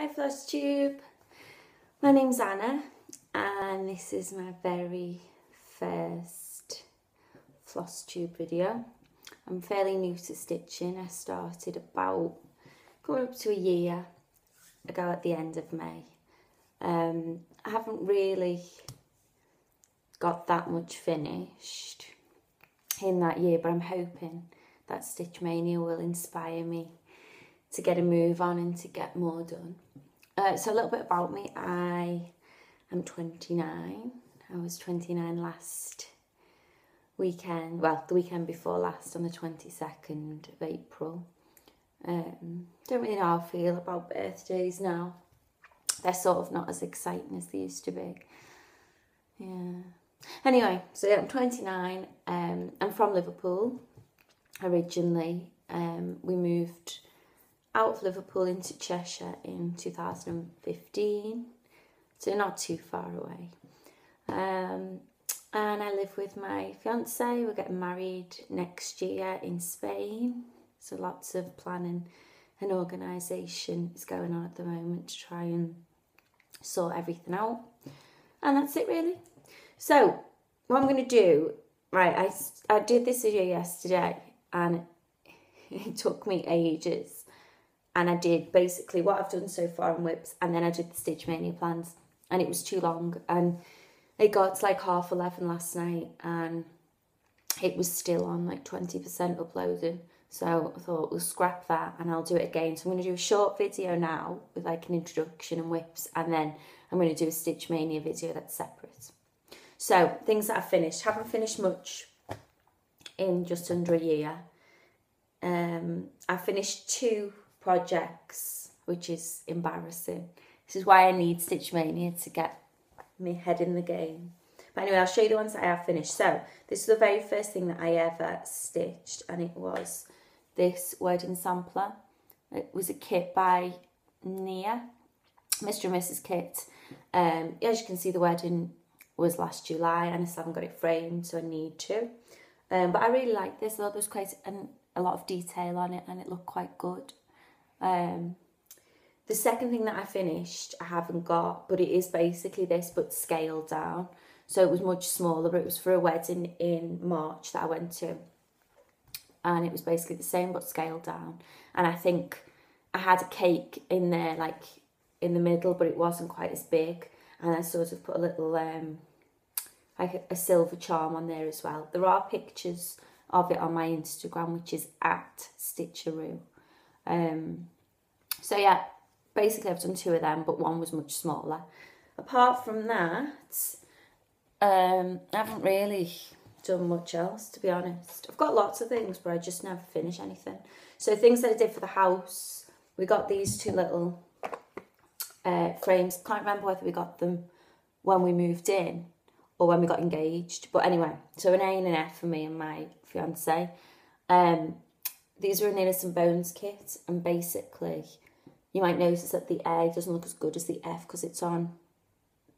Hi Flosstube, my name's Anna and this is my very first Flosstube video. I'm fairly new to stitching. I started about coming up to a year ago at the end of May. I haven't really got that much finished in that year, but I'm hoping that Stitch Mania will inspire me to get a move on and to get more done. So a little bit about me. I am 29. I was 29 last weekend, well, the weekend before last, on the 22nd of April. Don't really know how I feel about birthdays now. They're sort of not as exciting as they used to be. Yeah. Anyway, so yeah, I'm 29. I'm from Liverpool originally. We moved out of Liverpool into Cheshire in 2015, so not too far away. And I live with my fiance. We're getting married next year in Spain, so lots of planning and organisation is going on at the moment to try and sort everything out. And that's it really. So what I'm going to do, right, I did this video yesterday and it took me ages. And I did basically what I've done so far on whips, and then I did the Stitch Mania plans, and it was too long, and it got to like 11:30 last night, and it was still on like 20% uploading. So I thought we'll scrap that and I'll do it again. So I'm going to do a short video now with like an introduction and whips, and then I'm going to do a Stitch Mania video that's separate. So things that I've finished. Haven't finished much in just under a year. I finished 2 projects, which is embarrassing. This is why I need Stitch Mania to get me head in the game. But anyway, I'll show you the ones that I have finished. So this is the very first thing that I ever stitched, and it was this wedding sampler. It was a kit by Nia, Mr. and Mrs. Kit. As you can see, the wedding was last July, and I still haven't got it framed, so I need to. But I really like this. I thought there was quite a lot of detail on it, and it looked quite good. The second thing that I finished, I haven't got, but it is basically this, but scaled down. So it was much smaller, but it was for a wedding in March that I went to. And it was basically the same, but scaled down. And I think I had a cake in there, like in the middle, but it wasn't quite as big. And I sort of put a little, like a silver charm on there as well. There are pictures of it on my Instagram, which is @Stitcheroo. So yeah, basically I've done 2 of them, but one was much smaller. Apart from that, I haven't really done much else, to be honest. I've got lots of things, but I just never finish anything. So things that I did for the house, we got these 2 little frames. Can't remember whether we got them when we moved in or when we got engaged. But anyway, so an A and an F for me and my fiance. These are an Innocent Bones kit, and basically you might notice that the A doesn't look as good as the F because it's on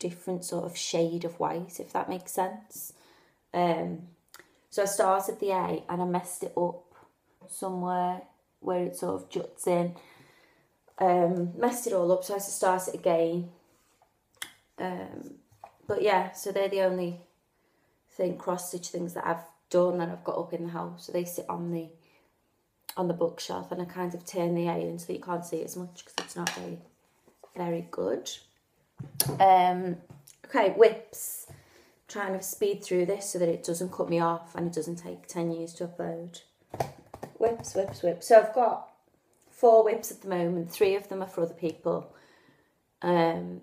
different sort of shade of white, if that makes sense. So I started the A and I messed it up somewhere where it sort of juts in. Messed it all up, so I had to start it again. But yeah, so they're the only cross-stitch things that I've done that I've got up in the house. So they sit on the bookshelf, and I kind of turn the A in so that you can't see it as much because it's not very good. Okay, whips. I'm trying to speed through this so that it doesn't cut me off and it doesn't take 10 years to upload. Whips. So I've got 4 whips at the moment. 3 of them are for other people. I'll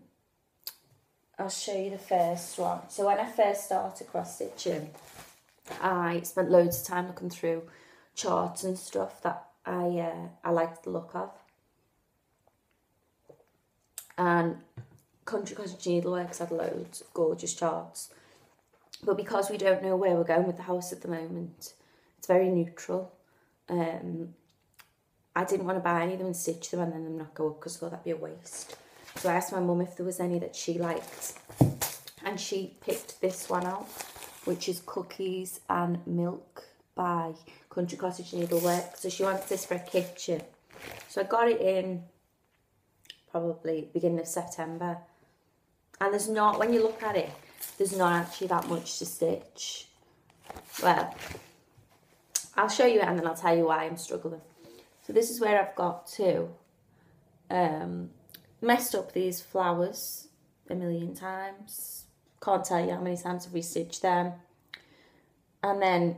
show you the first one. So when I first started cross-stitching, I spent loads of time looking through charts and stuff that I liked the look of. And Country Cottage Needleworks had loads of gorgeous charts. But because we don't know where we're going with the house at the moment, it's very neutral. I didn't want to buy any of them and stitch them and then them not go up because I thought that'd be a waste. So I asked my mum if there was any that she liked, and she picked this one out, which is Cookies and Milk by Country Cottage Needlework. So she wants this for a kitchen. So I got it in probably beginning of September. And there's not, when you look at it, there's not actually that much to stitch. Well, I'll show you it and then I'll tell you why I'm struggling. So this is where I've got to. Messed up these flowers a million times. Can't tell you how many times I've restitched them. And then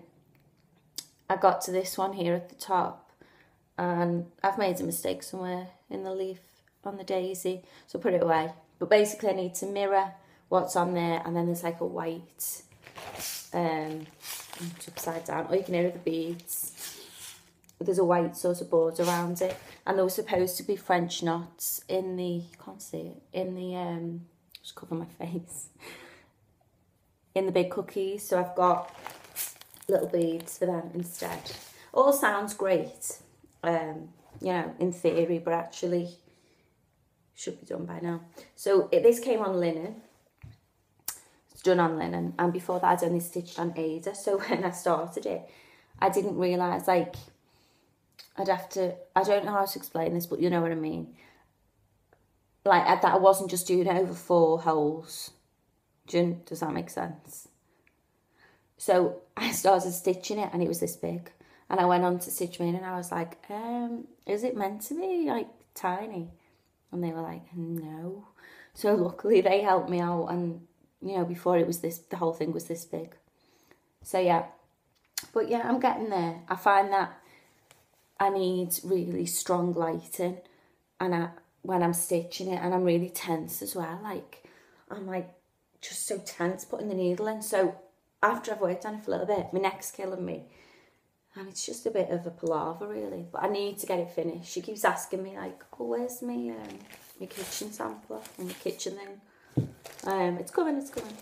I got to this one here at the top and I've made a mistake somewhere in the leaf on the daisy, so put it away. But basically I need to mirror what's on there, and then there's like a white, it's upside down, or you can hear the beads. There's a white sort of border around it, and there were supposed to be French knots in the, you can't see it, in the, just cover my face, in the big cookies, so I've got little beads for them instead. All sounds great, you know, in theory, but actually should be done by now. So this came on linen. It's done on linen, and before that I'd only stitched on Ada. So when I started it, I didn't realise, like, I'd have to, I don't know how to explain this, but you know what I mean. Like, that I wasn't just doing it over 4 holes. Does that make sense? So I started stitching it and it was this big. And I went on to stitch me in and I was like, is it meant to be like tiny? And they were like, no. So luckily they helped me out, and you know, before it was this, the whole thing was this big. So yeah, but yeah, I'm getting there. I find that I need really strong lighting, and when I'm stitching it, and I'm really tense as well. Like, I'm like just so tense putting the needle in. So after I've worked on it for a little bit, my neck's killing me. And it's just a bit of a palaver, really. But I need to get it finished. She keeps asking me, like, oh, where's my kitchen sampler and my kitchen thing? It's coming, it's coming.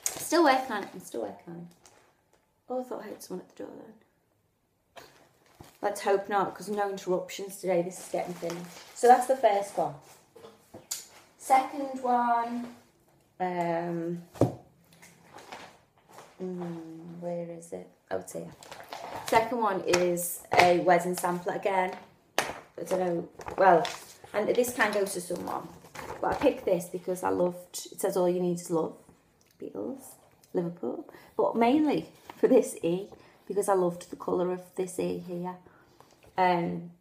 Still working on it, I'm still working on it. Oh, I thought I heard someone at the door then. Let's hope not, because no interruptions today. This is getting finished. So that's the first one. Second one, where is it? Oh, it's here. Second one is a wedding sampler again. I don't know, well, and this can go to someone, but I picked this because I loved, it says all you need is love, Beatles, Liverpool, but mainly for this E, because I loved the colour of this E here. Again,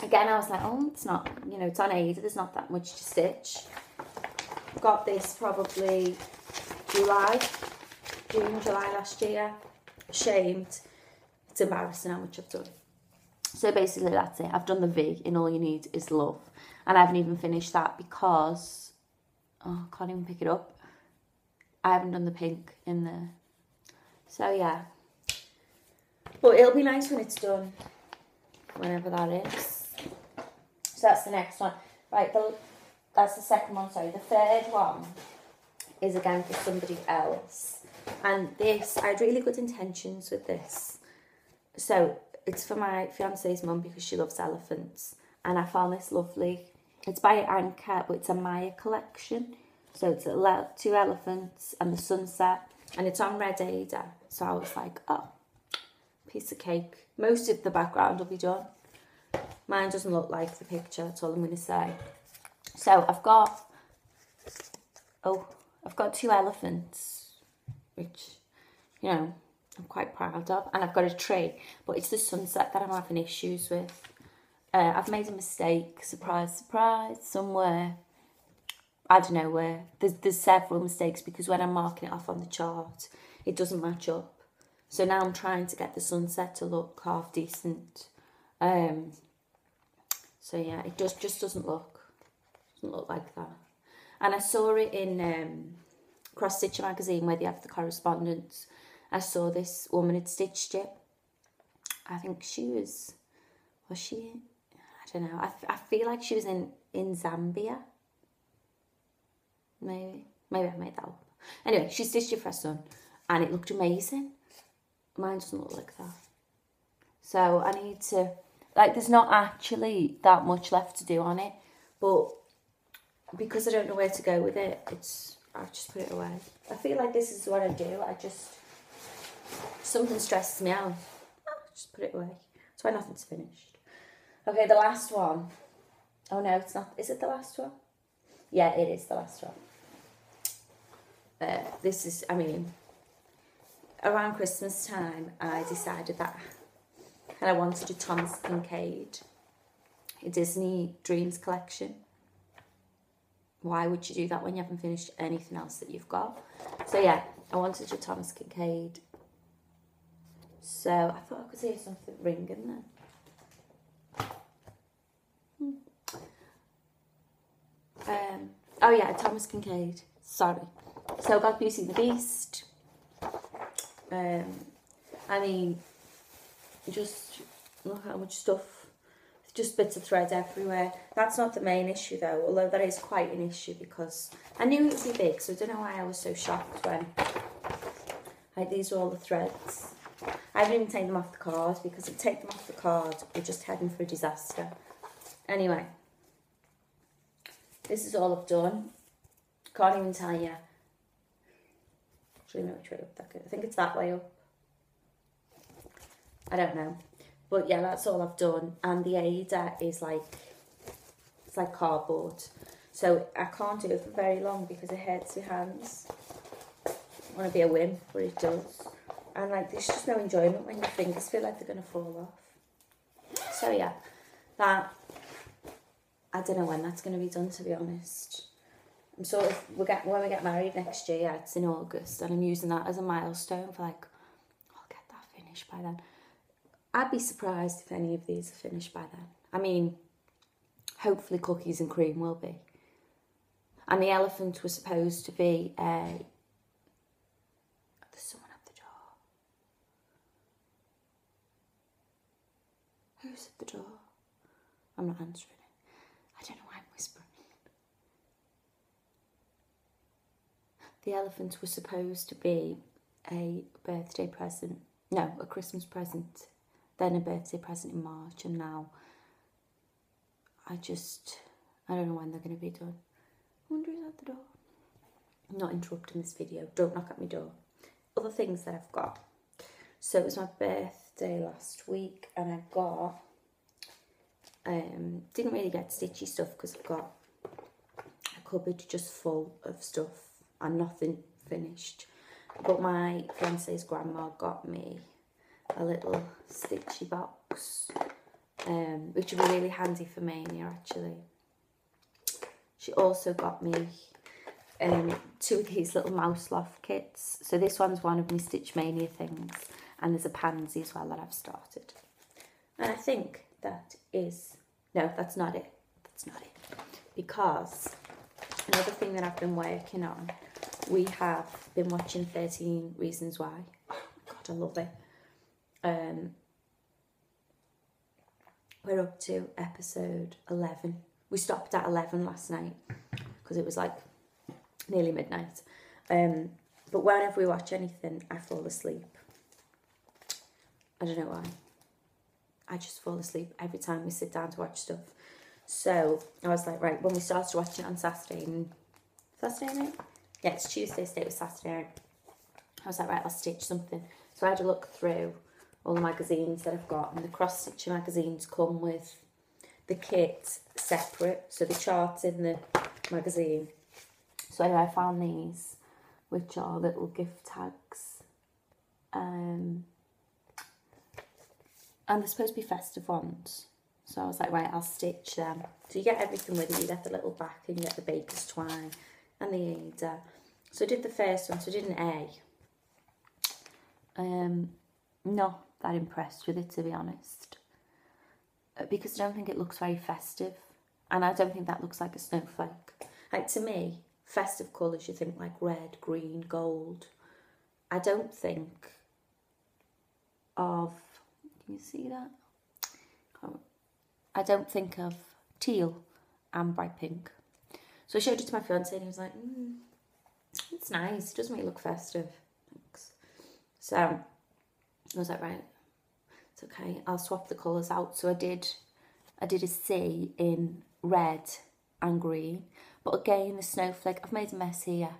I was like, oh, it's not, you know, it's on Ada, there's not that much to stitch. Got this probably June, July last year. Ashamed. It's embarrassing how much I've done. So basically that's it. I've done the V in All You Need Is Love. And I haven't even finished that because, oh, I can't even pick it up. I haven't done the pink in there. So yeah. But it'll be nice when it's done. Whenever that is. So that's the next one. Right, that's the second one, sorry. The third one is again for somebody else. And this, I had really good intentions with this. So it's for my fiance's mum because she loves elephants. And I found this lovely, it's by Anchor, but it's a Maya collection. So it's 2 elephants and the sunset. And it's on red Ada. So I was like, oh, piece of cake. Most of the background will be done. Mine doesn't look like the picture, that's all I'm going to say. So I've got 2 elephants, which, you know, I'm quite proud of. And I've got a tree, but it's the sunset that I'm having issues with. I've made a mistake, surprise, surprise, somewhere. I don't know where. There's several mistakes because when I'm marking it off on the chart, it doesn't match up. So now I'm trying to get the sunset to look half decent. So yeah, it just doesn't look like that. And I saw it in Cross Stitcher magazine where they have the correspondence. I saw this woman had stitched it. I think she was she? I don't know. I feel like she was in Zambia. Maybe I made that up. Anyway, she stitched it for her son and it looked amazing. Mine doesn't look like that. So I need to, like, there's not actually that much left to do on it, but because I don't know where to go with it, I've just put it away. I feel like this is what I do. Something stresses me out. I just put it away. That's why nothing's finished. Okay, the last one. Oh no, it's not. Is it the last one? Yeah, it is the last one. This is, I mean, around Christmas time, I decided that I wanted a Thomas Kincaid, a Disney Dreams collection. Why would you do that when you haven't finished anything else that you've got? So yeah, I wanted a Thomas Kincaid. So I thought I could hear something ringing then. Oh yeah, Thomas Kincaid. Sorry. So I got Beauty and the Beast. I mean, just look how much stuff. Just bits of thread everywhere. That's not the main issue though, although that is quite an issue because I knew it would be big, so I don't know why I was so shocked when these are all the threads. I haven't even taken them off the card because if I take them off the card, we're just heading for a disaster. Anyway, this is all I've done. Can't even tell you. Actually, no, which way up that goes. I think it's that way up. I don't know. But yeah, that's all I've done. And the Ada is like, it's like cardboard. So I can't do it for very long because it hurts your hands. I want to be a wimp, but it does. And like, there's just no enjoyment when your fingers feel like they're going to fall off. So yeah, that, I don't know when that's going to be done, to be honest. I'm sort of, when we get married next year, yeah, it's in August, and I'm using that as a milestone for like, I'll get that finished by then. I'd be surprised if any of these are finished by then. I mean, hopefully Cookies and Cream will be. And the elephant was supposed to be a... There's someone at the door. Who's at the door? I'm not answering it. I don't know why I'm whispering. The elephant was supposed to be a birthday present. No, a Christmas present. Then a birthday present in March, and now I don't know when they're going to be done. I wonder who's at the door. I'm not interrupting this video. Don't knock at my door. Other things that I've got. So it was my birthday last week, and I got, didn't really get stitchy stuff because I've got a cupboard just full of stuff and nothing finished. But my fiance's grandma got me a little stitchy box, which would be really handy for Mania actually. She also got me 2 of these little mouse loft kits. So this one's one of my Stitch Mania things, and there's a pansy as well that I've started. And I think that is, no, that's not it. That's not it. Because another thing that I've been working on, we have been watching 13 Reasons Why. Oh my God, I love it. We're up to episode 11. We stopped at 11 last night because it was like nearly midnight. But whenever we watch anything, I fall asleep. I don't know why. I just fall asleep every time we sit down to watch stuff. So I was like, right, when we started watching it on Saturday night? Yeah, it's Tuesday, so it was Saturday night. I was like, right, I'll stitch something. So I had to look through all the magazines that I've got, and the cross-stitching magazines come with the kit separate, so the chart's in the magazine. So anyway, I found these, which are little gift tags, and they're supposed to be festive ones. So I was like, right, I'll stitch them. So you get everything with it. You get the little back, and you get the baker's twine and the Ada. So I did the first one, so I did an A. Not that impressed with it, to be honest, because I don't think it looks very festive, and I don't think that looks like a snowflake. Like, to me, festive colours, you think like red, green, gold. I don't think of, can you see that? I don't think of teal and bright pink. So I showed it to my fiance, and he was like, it's nice, it does make it look festive. Thanks. So I was like, right, it's okay, I'll swap the colours out. So I did a C in red and green, but again, the snowflake, I've made a mess here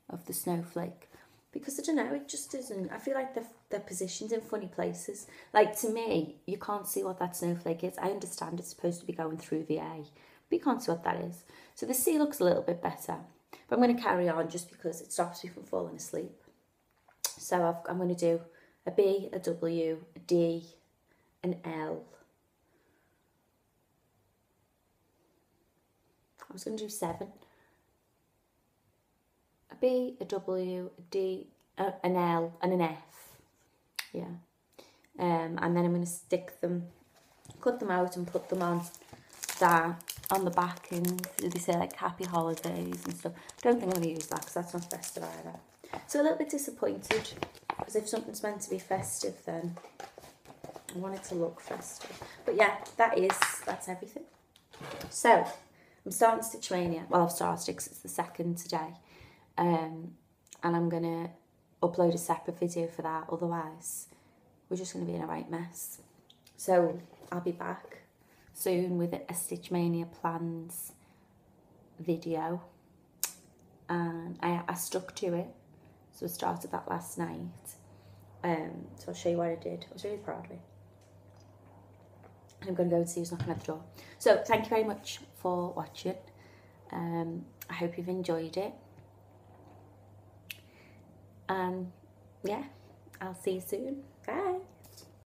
of the snowflake, because I don't know, it just isn't, I feel like they're positioned in funny places. Like, to me, you can't see what that snowflake is. I understand it's supposed to be going through the A, but you can't see what that is. So the C looks a little bit better, but I'm going to carry on just because it stops me from falling asleep. So I'm going to do a B, a W, a D, an L. I was going to do 7. A B, a W, a D, an L, and an F. Yeah. And then I'm going to stick them, cut them out and put them on that on the back, and they say like happy holidays and stuff. I don't think I'm going to use that because that's not festive either. So a little bit disappointed, because if something's meant to be festive, then I want it to look festive. But yeah, that's everything. So I'm starting Stitch Mania. Well, I've started because it's the 2nd today. And I'm going to upload a separate video for that. Otherwise, we're just going to be in a right mess. So I'll be back soon with a Stitch Mania plans video. And I stuck to it. So I started that last night. So I'll show you what I did. I was really proud of it. I'm going to go and see who's knocking at the door. So thank you very much for watching. I hope you've enjoyed it. And yeah, I'll see you soon. Bye.